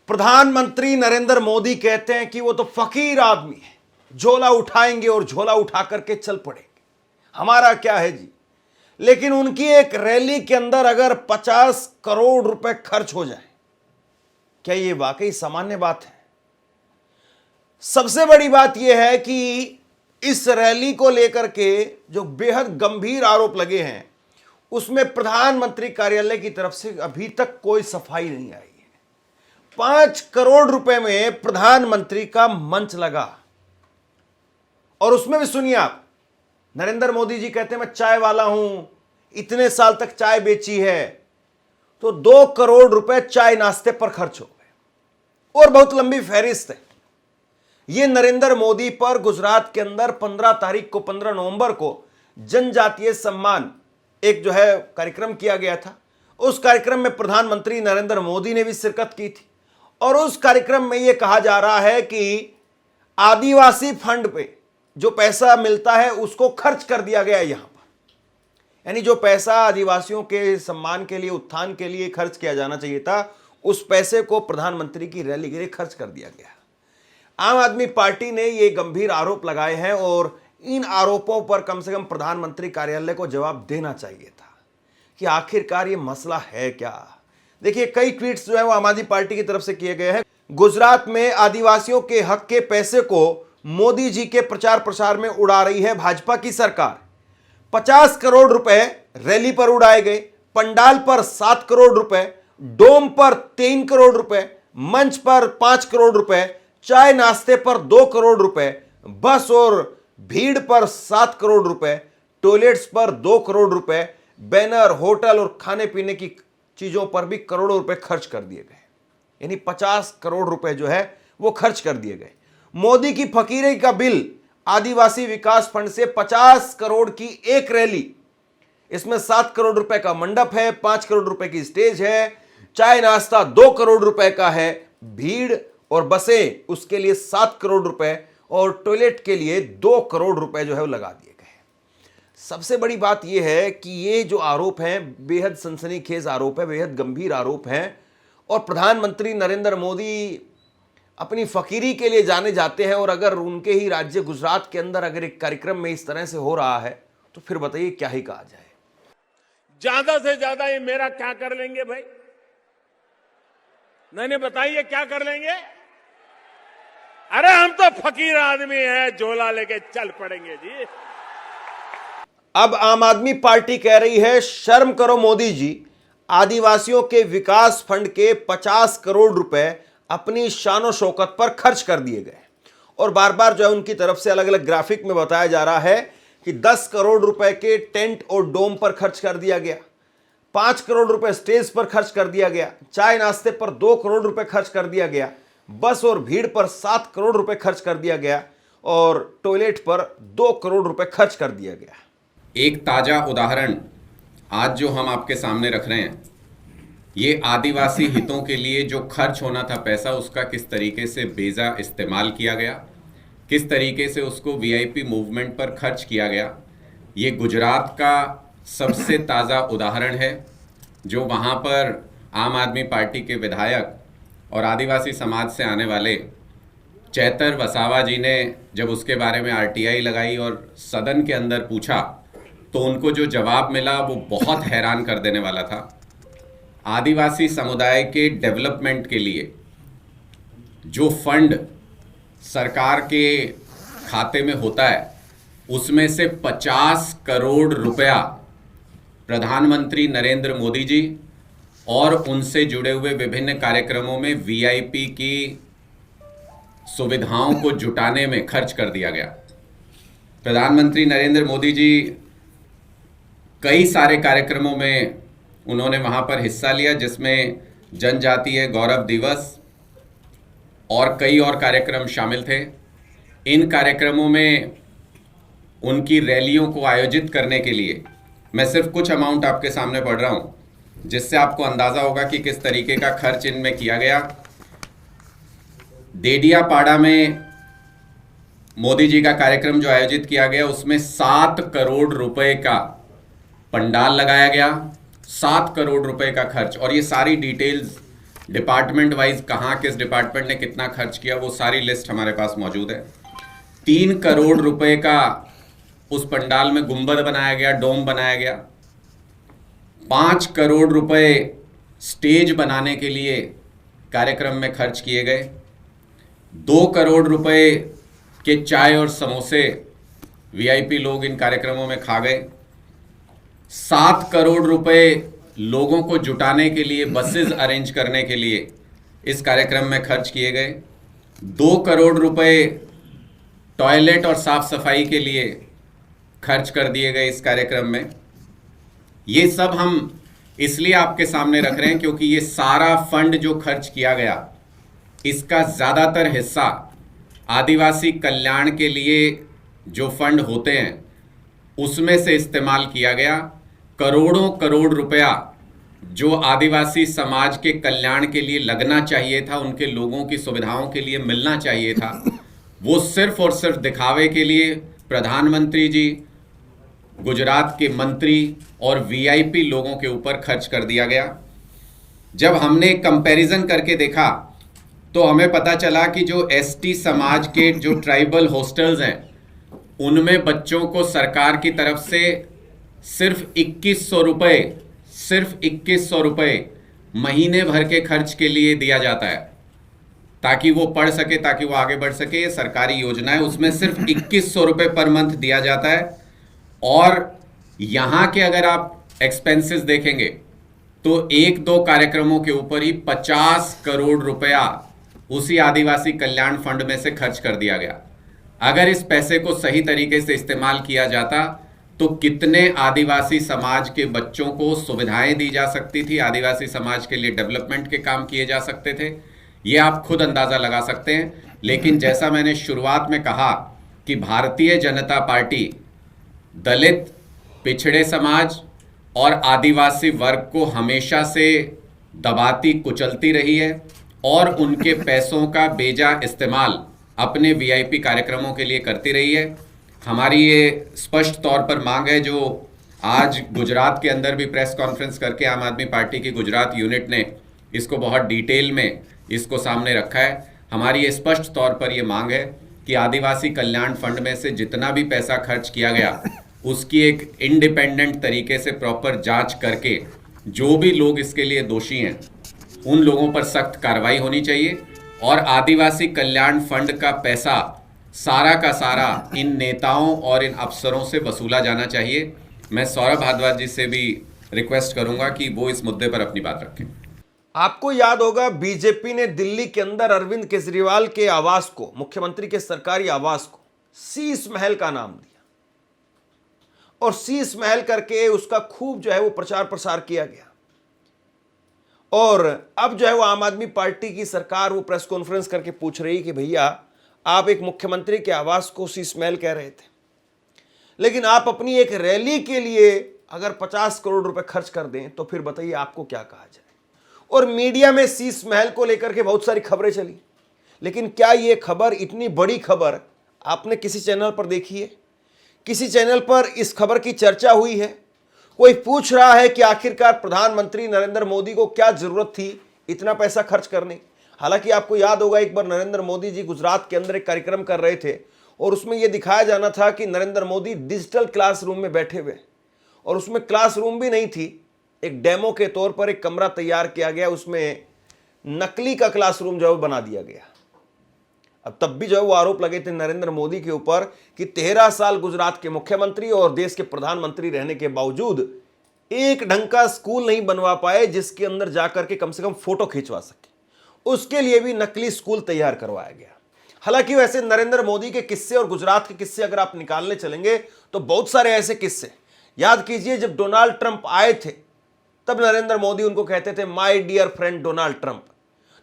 प्रधानमंत्री नरेंद्र मोदी कहते हैं कि वो तो फकीर आदमी है, झोला उठाएंगे और झोला उठा करके चल पड़ेंगे, हमारा क्या है जी। लेकिन उनकी एक रैली के अंदर अगर 50 करोड़ रुपए खर्च हो जाए, क्या ये वाकई सामान्य बात है? सबसे बड़ी बात यह है कि इस रैली को लेकर के जो बेहद गंभीर आरोप लगे हैं, उसमें प्रधानमंत्री कार्यालय की तरफ से अभी तक कोई सफाई नहीं आई है। 5 करोड़ रुपए में प्रधानमंत्री का मंच लगा, और उसमें भी सुनिए आप, नरेंद्र मोदी जी कहते हैं मैं चाय वाला हूं, इतने साल तक चाय बेची है, तो 2 करोड़ रुपए चाय नाश्ते पर खर्च हो गए, और बहुत लंबी फहरिस्त है। यह नरेंद्र मोदी पर गुजरात के अंदर 15 नवंबर को जनजातीय सम्मान एक जो है कार्यक्रम किया गया था। उस कार्यक्रम में प्रधानमंत्री नरेंद्र मोदी ने भी शिरकत की थी, और उस कार्यक्रम में यह कहा जा रहा है कि आदिवासी फंड पे जो पैसा मिलता है उसको खर्च कर दिया गया यहां पर, यानी जो पैसा आदिवासियों के सम्मान के लिए, उत्थान के लिए खर्च किया जाना चाहिए था, उस पैसे को प्रधानमंत्री की रैली के लिए खर्च कर दिया गया। आम आदमी पार्टी ने ये गंभीर आरोप लगाए हैं, और इन आरोपों पर कम से कम प्रधानमंत्री कार्यालय को जवाब देना चाहिए था कि आखिरकार ये मसला है क्या। देखिए, कई ट्वीट्स जो है वो आम आदमी पार्टी की तरफ से किए गए हैं। गुजरात में आदिवासियों के हक के पैसे को मोदी जी के प्रचार प्रसार में उड़ा रही है भाजपा की सरकार। 50 करोड़ रुपए रैली पर उड़ाए गए, पंडाल पर 7 करोड़ रुपए, डोम पर 3 करोड़ रुपए, मंच पर 5 करोड़ रुपए, चाय नाश्ते पर 2 करोड़ रुपए, बस और भीड़ पर 7 करोड़ रुपए, टॉयलेट्स पर 2 करोड़ रुपए, बैनर, होटल और खाने पीने की चीजों पर भी करोड़ों रुपए खर्च कर दिए गए। यानी 50 करोड़ रुपए जो है वो खर्च कर दिए गए। मोदी की फकीरी का बिल, आदिवासी विकास फंड से 50 करोड़ की एक रैली, इसमें 7 करोड़ रुपए का मंडप है, 5 करोड़ रुपए की स्टेज है, चाय नाश्ता 2 करोड़ रुपए का है, भीड़ और बसें उसके लिए 7 करोड़ रुपए, और टॉयलेट के लिए 2 करोड़ रुपए जो है वो लगा दिए गए। सबसे बड़ी बात यह है कि ये जो आरोप हैं बेहद सनसनीखेज आरोप है, बेहद गंभीर आरोप हैं, और प्रधानमंत्री नरेंद्र मोदी अपनी फकीरी के लिए जाने जाते हैं, और अगर उनके ही राज्य गुजरात के अंदर अगर एक कार्यक्रम में इस तरह से हो रहा है तो फिर बताइए क्या ही कहा जाए। ज्यादा से ज्यादा ये मेरा क्या कर लेंगे भाई? नहीं बताइए क्या कर लेंगे? अरे हम तो फकीर आदमी हैं, झोला लेके चल पड़ेंगे जी। अब आम आदमी पार्टी कह रही है शर्म करो मोदी जी, आदिवासियों के विकास फंड के 50 करोड़ रुपए अपनी शानो शौकत पर खर्च कर दिए गए, और बार बार जो है उनकी तरफ से अलग अलग ग्राफिक में बताया जा रहा है कि 10 करोड़ रुपए के टेंट और डोम पर खर्च कर दिया गया, 5 करोड़ रुपए स्टेज पर खर्च कर दिया गया, चाय नाश्ते पर 2 करोड़ रुपए खर्च कर दिया गया, बस और भीड़ पर 7 करोड़ रुपए खर्च कर दिया गया, और टॉयलेट पर 2 करोड़ रुपए खर्च कर दिया गया। एक ताजा उदाहरण आज जो हम आपके सामने रख रहे हैं, ये आदिवासी हितों के लिए जो खर्च होना था पैसा, उसका किस तरीके से बेजा इस्तेमाल किया गया, किस तरीके से उसको वीआईपी मूवमेंट पर खर्च किया गया। ये गुजरात का सबसे ताज़ा उदाहरण है, जो वहाँ पर आम आदमी पार्टी के विधायक और आदिवासी समाज से आने वाले चैतर वसावा जी ने जब उसके बारे में आरटीआई लगाई और सदन के अंदर पूछा, तो उनको जो जवाब मिला वो बहुत हैरान कर देने वाला था। आदिवासी समुदाय के डेवलपमेंट के लिए जो फंड सरकार के खाते में होता है, उसमें से 50 करोड़ रुपया प्रधानमंत्री नरेंद्र मोदी जी और उनसे जुड़े हुए विभिन्न कार्यक्रमों में वीआईपी की सुविधाओं को जुटाने में खर्च कर दिया गया। प्रधानमंत्री नरेंद्र मोदी जी कई सारे कार्यक्रमों में उन्होंने वहाँ पर हिस्सा लिया, जिसमें जनजातीय गौरव दिवस और कई और कार्यक्रम शामिल थे। इन कार्यक्रमों में उनकी रैलियों को आयोजित करने के लिए मैं सिर्फ कुछ अमाउंट आपके सामने पढ़ रहा हूँ, जिससे आपको अंदाज़ा होगा कि किस तरीके का खर्च इनमें किया गया। देडियापाड़ा में मोदी जी का कार्यक्रम जो आयोजित किया गया, उसमें 7 करोड़ रुपए का पंडाल लगाया गया, 7 करोड़ रुपए का खर्च। और ये सारी डिटेल्स डिपार्टमेंट वाइज कहाँ किस डिपार्टमेंट ने कितना खर्च किया, वो सारी लिस्ट हमारे पास मौजूद है। 3 करोड़ रुपए का उस पंडाल में गुंबद बनाया गया, डोम बनाया गया। 5 करोड़ रुपए स्टेज बनाने के लिए कार्यक्रम में खर्च किए गए। 2 करोड़ रुपए के चाय और समोसे वीआईपी लोग इन कार्यक्रमों में खा गए। 7 करोड़ रुपए लोगों को जुटाने के लिए, बसेस अरेंज करने के लिए इस कार्यक्रम में खर्च किए गए। 2 करोड़ रुपए टॉयलेट और साफ सफाई के लिए खर्च कर दिए गए इस कार्यक्रम में। ये सब हम इसलिए आपके सामने रख रहे हैं क्योंकि ये सारा फंड जो खर्च किया गया, इसका ज़्यादातर हिस्सा आदिवासी कल्याण के लिए जो फंड होते हैं उसमें से इस्तेमाल किया गया। करोड़ों करोड़ रुपया जो आदिवासी समाज के कल्याण के लिए लगना चाहिए था, उनके लोगों की सुविधाओं के लिए मिलना चाहिए था, वो सिर्फ और सिर्फ दिखावे के लिए प्रधानमंत्री जी, गुजरात के मंत्री और वीआईपी लोगों के ऊपर खर्च कर दिया गया। जब हमने कंपैरिजन करके देखा तो हमें पता चला कि जो एसटी समाज के जो ट्राइबल हॉस्टल्स हैं, उनमें बच्चों को सरकार की तरफ से सिर्फ 2100 रुपये महीने भर के खर्च के लिए दिया जाता है ताकि वो पढ़ सके, ताकि वो आगे बढ़ सके। ये सरकारी योजना है, उसमें सिर्फ 2100 रुपये पर मंथ दिया जाता है। और यहाँ के अगर आप एक्सपेंसेस देखेंगे तो 1-2 कार्यक्रमों के ऊपर ही 50 करोड़ रुपया उसी आदिवासी कल्याण फंड में से खर्च कर दिया गया। अगर इस पैसे को सही तरीके से इस्तेमाल किया जाता तो कितने आदिवासी समाज के बच्चों को सुविधाएं दी जा सकती थी, आदिवासी समाज के लिए डेवलपमेंट के काम किए जा सकते थे, ये आप खुद अंदाज़ा लगा सकते हैं। लेकिन जैसा मैंने शुरुआत में कहा कि भारतीय जनता पार्टी दलित, पिछड़े समाज और आदिवासी वर्ग को हमेशा से दबाती कुचलती रही है और उनके पैसों का बेजा इस्तेमाल अपने वीआईपी कार्यक्रमों के लिए करती रही है। हमारी ये स्पष्ट तौर पर मांग है, जो आज गुजरात के अंदर भी प्रेस कॉन्फ्रेंस करके आम आदमी पार्टी की गुजरात यूनिट ने इसको बहुत डिटेल में इसको सामने रखा है। हमारी ये स्पष्ट तौर पर ये मांग है कि आदिवासी कल्याण फंड में से जितना भी पैसा खर्च किया गया उसकी एक इंडिपेंडेंट तरीके से प्रॉपर जांच करके जो भी लोग इसके लिए दोषी हैं उन लोगों पर सख्त कार्रवाई होनी चाहिए और आदिवासी कल्याण फंड का पैसा सारा का सारा इन नेताओं और इन अफसरों से वसूला जाना चाहिए। मैं सौरभ भारद्वाज जी से भी रिक्वेस्ट करूंगा कि वो इस मुद्दे पर अपनी बात रखें। आपको याद होगा बीजेपी ने दिल्ली के अंदर अरविंद केजरीवाल के आवास को, मुख्यमंत्री के सरकारी आवास को शीश महल का नाम दिया और शीश महल करके उसका खूब जो है वो प्रचार प्रसार किया गया। और अब जो है वो आम आदमी पार्टी की सरकार वो प्रेस कॉन्फ्रेंस करके पूछ रही कि भैया आप एक मुख्यमंत्री के आवास को शीश महल कह रहे थे, लेकिन आप अपनी एक रैली के लिए अगर 50 करोड़ रुपए खर्च कर दें तो फिर बताइए आपको क्या कहा जाए। और मीडिया में शीश महल को लेकर के बहुत सारी खबरें चली, लेकिन क्या ये खबर, इतनी बड़ी खबर आपने किसी चैनल पर देखी है? किसी चैनल पर इस खबर की चर्चा हुई है? कोई पूछ रहा है कि आखिरकार प्रधानमंत्री नरेंद्र मोदी को क्या जरूरत थी इतना पैसा खर्च करने की? हालांकि आपको याद होगा एक बार नरेंद्र मोदी जी गुजरात के अंदर एक कार्यक्रम कर रहे थे और उसमें यह दिखाया जाना था कि नरेंद्र मोदी डिजिटल क्लासरूम में बैठे हुए, और उसमें क्लासरूम भी नहीं थी, एक डेमो के तौर पर एक कमरा तैयार किया गया, उसमें नकली का क्लासरूम जो है बना दिया गया। अब तब भी जो है वो आरोप लगे थे नरेंद्र मोदी के ऊपर कि 13 साल गुजरात के मुख्यमंत्री और देश के प्रधानमंत्री रहने के बावजूद एक ढंग का स्कूल नहीं बनवा पाए जिसके अंदर जाकर के कम से कम फोटो खिंचवा सके। उसके लिए भी नकली स्कूल तैयार करवाया गया। हालांकि वैसे नरेंद्र मोदी के किस्से और गुजरात के किस्से अगर आप निकालने चलेंगे तो बहुत सारे ऐसे किस्से याद कीजिए। जब डोनाल्ड ट्रंप आए थे तब नरेंद्र मोदी उनको कहते थे my dear friend Donald Trump.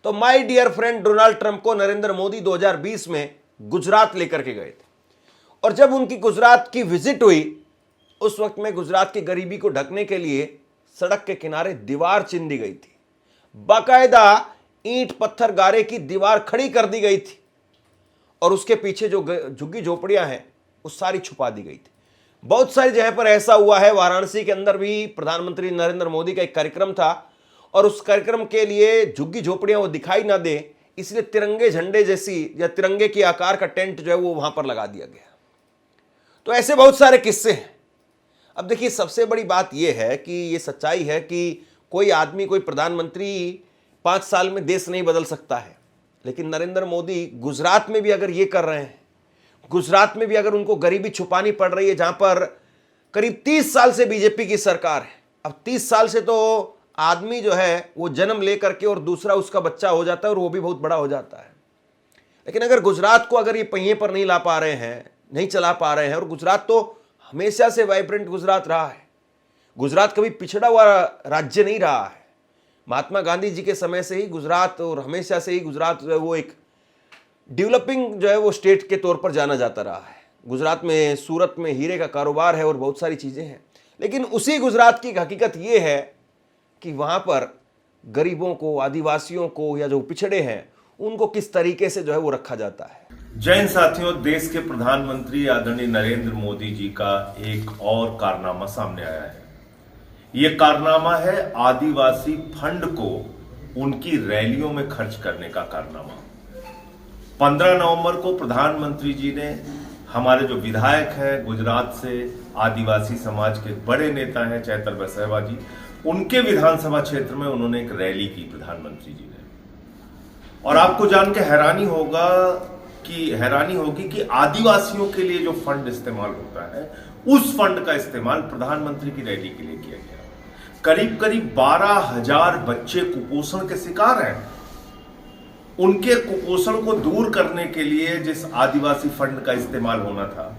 तो my dear friend Donald Trump को नरेंद्र मोदी 2020 में गुजरात लेकर के गए थे, और जब उनकी गुजरात की विजिट हुई उस वक्त में गुजरात की गरीबी को ढकने के लिए सड़क के किनारे दीवार चिन दी गई थी, बाकायदा ईंट पत्थर गारे की दीवार खड़ी कर दी गई थी, और उसके पीछे जो झुग्गी झोपड़ियां हैं वो सारी छुपा दी गई थी। बहुत सारी जगह पर ऐसा हुआ है। वाराणसी के अंदर भी प्रधानमंत्री नरेंद्र मोदी का एक कार्यक्रम था और उस कार्यक्रम के लिए झुग्गी झोपड़ियां वो दिखाई ना दे, इसलिए तिरंगे झंडे जैसी या तिरंगे के आकार का टेंट जो है वो वहां पर लगा दिया गया। तो ऐसे बहुत सारे किस्से हैं। अब देखिए, सबसे बड़ी बात यह है कि ये सच्चाई है कि कोई आदमी, कोई प्रधानमंत्री 5 साल में देश नहीं बदल सकता है, लेकिन नरेंद्र मोदी गुजरात में भी अगर ये कर रहे हैं, गुजरात में भी अगर उनको गरीबी छुपानी पड़ रही है, जहां पर करीब 30 साल से बीजेपी की सरकार है, अब 30 साल से तो आदमी जो है वो जन्म लेकर के और दूसरा उसका बच्चा हो जाता है और वो भी बहुत बड़ा हो जाता है। लेकिन अगर गुजरात को अगर ये पहिए पर नहीं ला पा रहे हैं, नहीं चला पा रहे हैं, और गुजरात तो हमेशा से वाइब्रेंट गुजरात रहा है, गुजरात कभी पिछड़ा हुआ राज्य नहीं रहा है। महात्मा गांधी जी के समय से ही गुजरात, और हमेशा से ही गुजरात जो है वो एक डेवलपिंग जो है वो स्टेट के तौर पर जाना जाता रहा है। गुजरात में, सूरत में हीरे का कारोबार है और बहुत सारी चीज़ें हैं। लेकिन उसी गुजरात की हकीकत ये है कि वहाँ पर गरीबों को, आदिवासियों को, या जो पिछड़े हैं उनको किस तरीके से जो है वो रखा जाता है। जय हिंद साथियों, देश के प्रधानमंत्री आदरणीय नरेंद्र मोदी जी का एक और कारनामा सामने आया है। यह कारनामा है आदिवासी फंड को उनकी रैलियों में खर्च करने का कारनामा। 15 नवंबर को प्रधानमंत्री जी ने हमारे जो विधायक हैं गुजरात से, आदिवासी समाज के बड़े नेता हैं चैतर वसैवा जी, उनके विधानसभा क्षेत्र में उन्होंने एक रैली की प्रधानमंत्री जी ने। और आपको जान के हैरानी होगी कि आदिवासियों के लिए जो फंड इस्तेमाल होता है, उस फंड का इस्तेमाल प्रधानमंत्री की रैली के लिए किया गया। करीब करीब 12,000 बच्चे कुपोषण के शिकार हैं। उनके कुपोषण को दूर करने के लिए जिस आदिवासी फंड का इस्तेमाल होना था,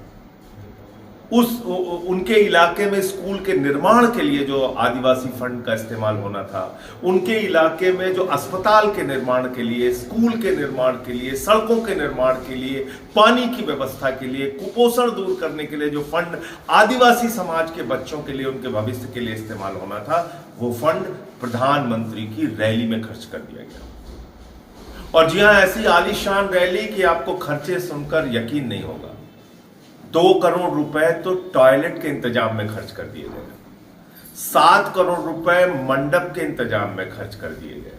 उनके इलाके में स्कूल के निर्माण के लिए जो आदिवासी फंड का इस्तेमाल होना था, उनके इलाके में जो अस्पताल के निर्माण के लिए, स्कूल के निर्माण के लिए, सड़कों के निर्माण के लिए, पानी की व्यवस्था के लिए, कुपोषण दूर करने के लिए जो फंड आदिवासी समाज के बच्चों के लिए, उनके भविष्य के लिए इस्तेमाल होना था, वो फंड प्रधानमंत्री की रैली में खर्च कर दिया गया। और जी हां, ऐसी आलीशान रैली कि आपको खर्चे सुनकर यकीन नहीं होगा। 2 करोड़ रुपए तो टॉयलेट के इंतजाम में खर्च कर दिए गए, 7 करोड़ रुपए मंडप के इंतजाम में खर्च कर दिए गए,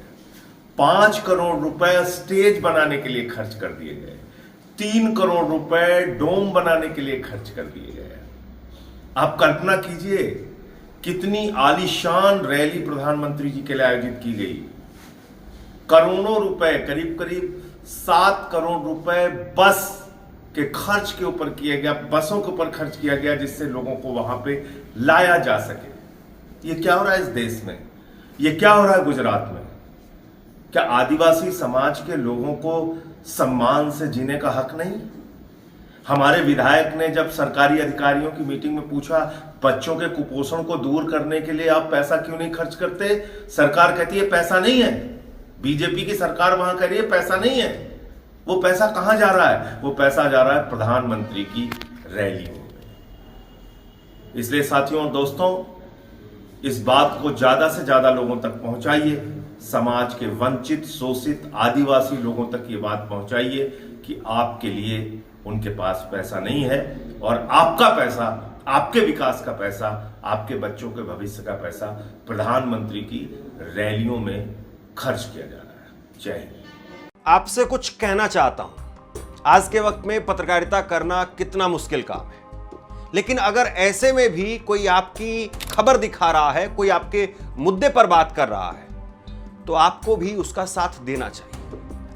5 करोड़ रुपए स्टेज बनाने के लिए खर्च कर दिए गए, 3 करोड़ रुपए डोम बनाने के लिए खर्च कर दिए गए। आप कल्पना कीजिए कितनी आलीशान रैली प्रधानमंत्री जी के लिए आयोजित की गई। करोड़ों रुपए, करीब करीब 7 करोड़ रुपए बस के खर्च के ऊपर किया गया, बसों के ऊपर खर्च किया गया, जिससे लोगों को वहां पे लाया जा सके। ये क्या हो रहा है इस देश में? ये क्या हो रहा है गुजरात में? क्या आदिवासी समाज के लोगों को सम्मान से जीने का हक नहीं? हमारे विधायक ने जब सरकारी अधिकारियों की मीटिंग में पूछा, बच्चों के कुपोषण को दूर करने के लिए आप पैसा क्यों नहीं खर्च करते? सरकार कहती है पैसा नहीं है। बीजेपी की सरकार वहां कह रही है पैसा नहीं है। वो पैसा कहां जा रहा है? वो पैसा जा रहा है प्रधानमंत्री की रैलियों में। इसलिए साथियों और दोस्तों, इस बात को ज्यादा से ज्यादा लोगों तक पहुंचाइए। समाज के वंचित, शोषित आदिवासी लोगों तक ये बात पहुंचाइए कि आपके लिए उनके पास पैसा नहीं है और आपका पैसा, आपके विकास का पैसा, आपके बच्चों के भविष्य का पैसा प्रधानमंत्री की रैलियों में खर्च किया जा रहा है। जय हिंद। आपसे कुछ कहना चाहता हूं। आज के वक्त में पत्रकारिता करना कितना मुश्किल काम है, लेकिन अगर ऐसे में भी कोई आपकी खबर दिखा रहा है, कोई आपके मुद्दे पर बात कर रहा है, तो आपको भी उसका साथ देना चाहिए।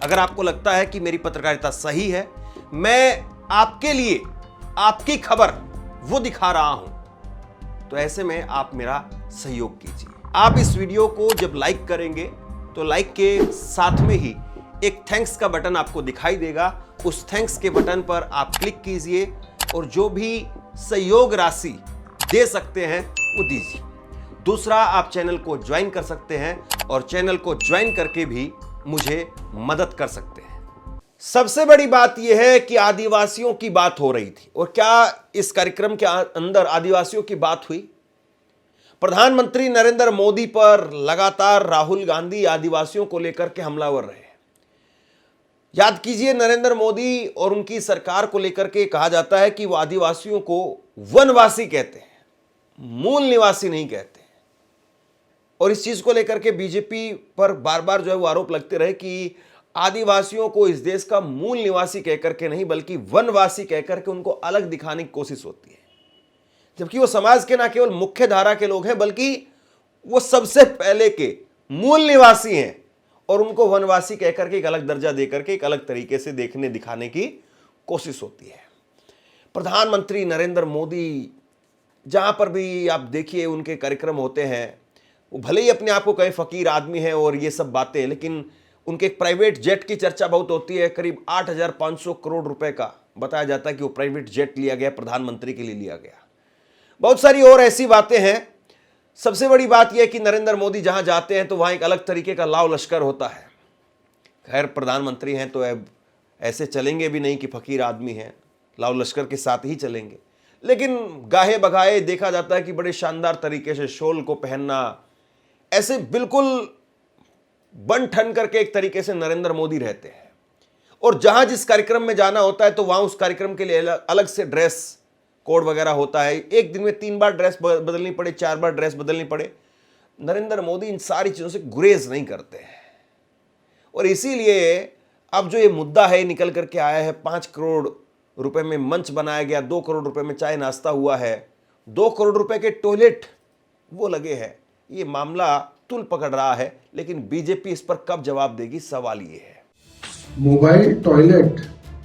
अगर आपको लगता है कि मेरी पत्रकारिता सही है, मैं आपके लिए आपकी खबर वो दिखा रहा हूं, तो ऐसे में आप मेरा सहयोग कीजिए। आप इस वीडियो को जब लाइक करेंगे तो लाइक के साथ में ही एक थैंक्स का बटन आपको दिखाई देगा। उस थैंक्स के बटन पर आप क्लिक कीजिए और जो भी सहयोग राशि दे सकते हैं वो दीजिए। दूसरा, आप चैनल को ज्वाइन कर सकते हैं और चैनल को ज्वाइन करके भी मुझे मदद कर सकते हैं। सबसे बड़ी बात यह है कि आदिवासियों की बात हो रही थी, और क्या इस कार्यक्रम के अंदर आदिवासियों की बात हुई? प्रधानमंत्री नरेंद्र मोदी पर लगातार राहुल गांधी आदिवासियों को लेकर के हमलावर रहे। याद कीजिए, नरेंद्र मोदी और उनकी सरकार को लेकर के कहा जाता है कि वो आदिवासियों को वनवासी कहते हैं, मूल निवासी नहीं कहते। और इस चीज को लेकर के बीजेपी पर बार बार जो है वो आरोप लगते रहे कि आदिवासियों को इस देश का मूल निवासी कहकर के नहीं बल्कि वनवासी कहकर के उनको अलग दिखाने की कोशिश होती है, जबकि वो समाज के ना केवल मुख्य धारा के लोग हैं बल्कि वो सबसे पहले के मूल निवासी हैं और उनको वनवासी कहकर के एक अलग दर्जा देकर के एक अलग तरीके से देखने दिखाने की कोशिश होती है। प्रधानमंत्री नरेंद्र मोदी जहां पर भी आप देखिए उनके कार्यक्रम होते हैं, वो भले ही अपने आप को कहें फकीर आदमी है और ये सब बातें, लेकिन उनके एक प्राइवेट जेट की चर्चा बहुत होती है। करीब 8,500 करोड़ रुपए का बताया जाता है कि वो प्राइवेट जेट लिया गया, प्रधानमंत्री के लिए लिया गया। बहुत सारी और ऐसी बातें हैं। सबसे बड़ी बात यह कि नरेंद्र मोदी जहां जाते हैं तो वहां एक अलग तरीके का लाव लश्कर होता है। खैर प्रधानमंत्री हैं तो अब ऐसे चलेंगे भी नहीं कि फकीर आदमी हैं, लाव लश्कर के साथ ही चलेंगे, लेकिन गाहे बगाहे देखा जाता है कि बड़े शानदार तरीके से शॉल को पहनना, ऐसे बिल्कुल बन ठन करके एक तरीके से नरेंद्र मोदी रहते हैं। और जहां जिस कार्यक्रम में जाना होता है तो वहां उस कार्यक्रम के लिए अलग से ड्रेस कोड वगैरह होता है। एक दिन में 3 बार ड्रेस बदलनी पड़े, 4 बार ड्रेस बदलनी पड़े, नरेंद्र मोदी इन सारी चीजों से गुरेज नहीं करते हैं। और इसीलिए अब जो ये मुद्दा है निकल करके आया है, 5 करोड़ रुपए में मंच बनाया गया, 2 करोड़ रुपए में चाय नाश्ता हुआ है, 2 करोड़ रुपए के टॉयलेट वो लगे हैं। ये मामला तुल पकड़ रहा है, लेकिन बीजेपी इस पर कब जवाब देगी, सवाल ये है। मोबाइल टॉयलेट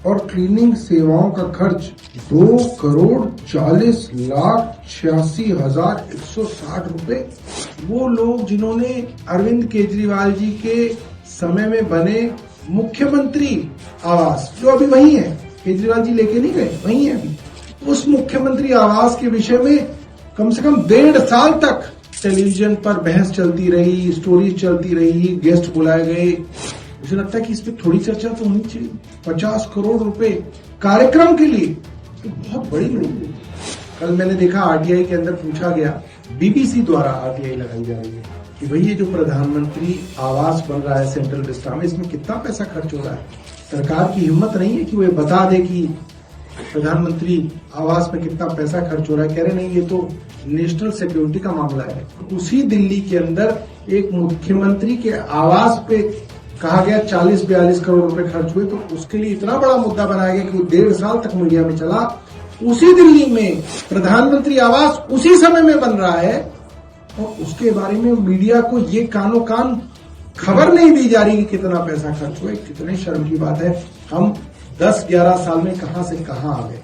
और क्लीनिंग सेवाओं का खर्च 2,40,86,160 रुपए। वो लोग जिन्होंने अरविंद केजरीवाल जी के समय में बने मुख्यमंत्री आवास, जो अभी वही है, केजरीवाल जी लेके नहीं गए, वही है अभी, उस मुख्यमंत्री आवास के विषय में कम से कम 1.5 साल तक टेलीविजन पर बहस चलती रही, स्टोरीज चलती रही, गेस्ट बुलाए गए। मुझे लगता है कि इस पर थोड़ी चर्चा तो होनी चाहिए। 50 करोड़ रुपए कार्यक्रम के लिए तो बहुत बड़ी रही। कल मैंने देखा आरटीआई के अंदर पूछा गया, बीबीसी द्वारा आरटीआई लगाई जा रही है कि भाई ये जो प्रधानमंत्री आवास बन रहा है सेंट्रल विस्टा में, इसमें कितना पैसा खर्च हो रहा है। सरकार की हिम्मत नहीं है कि वो बता दे कि प्रधानमंत्री आवास में कितना पैसा खर्च हो रहा है। कह रहे नहीं, ये तो नेशनल सिक्योरिटी का मामला है। उसी दिल्ली के अंदर एक मुख्यमंत्री के आवास पे कहा गया 40-42 करोड़ रुपए खर्च हुए, तो उसके लिए इतना बड़ा मुद्दा बनाया गया कि वो 1.5 साल तक मीडिया में चला। उसी दिल्ली में प्रधानमंत्री आवास उसी समय में बन रहा है और उसके बारे में मीडिया को ये कानो कान खबर नहीं दी जा रही कि कितना पैसा खर्च हुआ। कितने शर्म की बात है। हम 10-11 साल में कहां से कहां आ गए।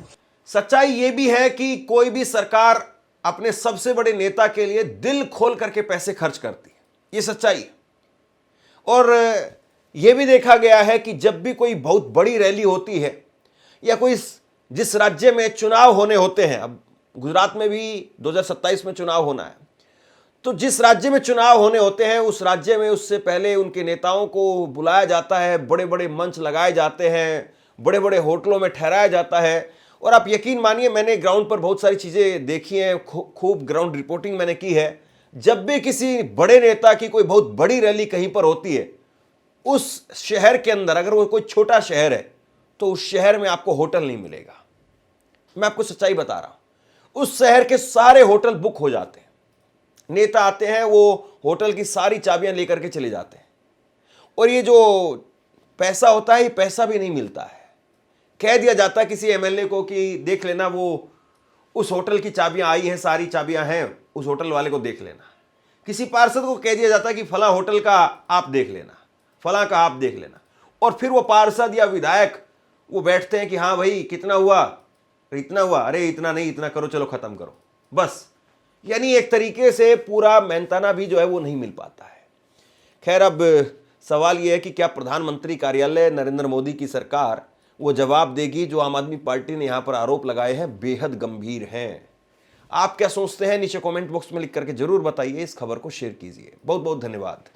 सच्चाई यह भी है कि कोई भी सरकार अपने सबसे बड़े नेता के लिए दिल खोल करके पैसे खर्च करती है, ये सच्चाई है। और यह भी देखा गया है कि जब भी कोई बहुत बड़ी रैली होती है या कोई जिस राज्य में चुनाव होने होते हैं, अब गुजरात में भी 2027 में चुनाव होना है, तो जिस राज्य में चुनाव होने होते हैं उस राज्य में उससे पहले उनके नेताओं को बुलाया जाता है, बड़े बड़े मंच लगाए जाते हैं, बड़े बड़े होटलों में ठहराया जाता है। और आप यकीन मानिए, मैंने ग्राउंड पर बहुत सारी चीज़ें देखी हैं, खूब ग्राउंड रिपोर्टिंग मैंने की है। जब भी किसी बड़े नेता की कोई बहुत बड़ी रैली कहीं पर होती है, उस शहर के अंदर, अगर वो कोई छोटा शहर है तो उस शहर में आपको होटल नहीं मिलेगा। मैं आपको सच्चाई बता रहा हूं, उस शहर के सारे होटल बुक हो जाते हैं। नेता आते हैं, वो होटल की सारी चाबियां लेकर के चले जाते हैं और ये जो पैसा होता है, ये पैसा भी नहीं मिलता है। कह दिया जाता है किसी एमएलए को कि देख लेना, वो उस होटल की चाबियां आई हैं, सारी चाबियां हैं, उस होटल वाले को देख लेना। किसी पार्षद को कह दिया जाता है कि फला होटल का आप देख लेना, फला का आप देख लेना। और फिर वो पार्षद या विधायक वो बैठते हैं कि हाँ भाई कितना हुआ, इतना हुआ, अरे इतना नहीं, इतना करो, चलो खत्म करो, बस। यानी एक तरीके से पूरा मेहनताना भी जो है वो नहीं मिल पाता है। खैर, अब सवाल यह है कि क्या प्रधानमंत्री कार्यालय, नरेंद्र मोदी की सरकार वो जवाब देगी जो आम आदमी पार्टी ने यहां पर आरोप लगाए हैं, बेहद गंभीर हैं। आप क्या सोचते हैं, नीचे कमेंट बॉक्स में लिख करके जरूर बताइए। इस खबर को शेयर कीजिए। बहुत बहुत धन्यवाद।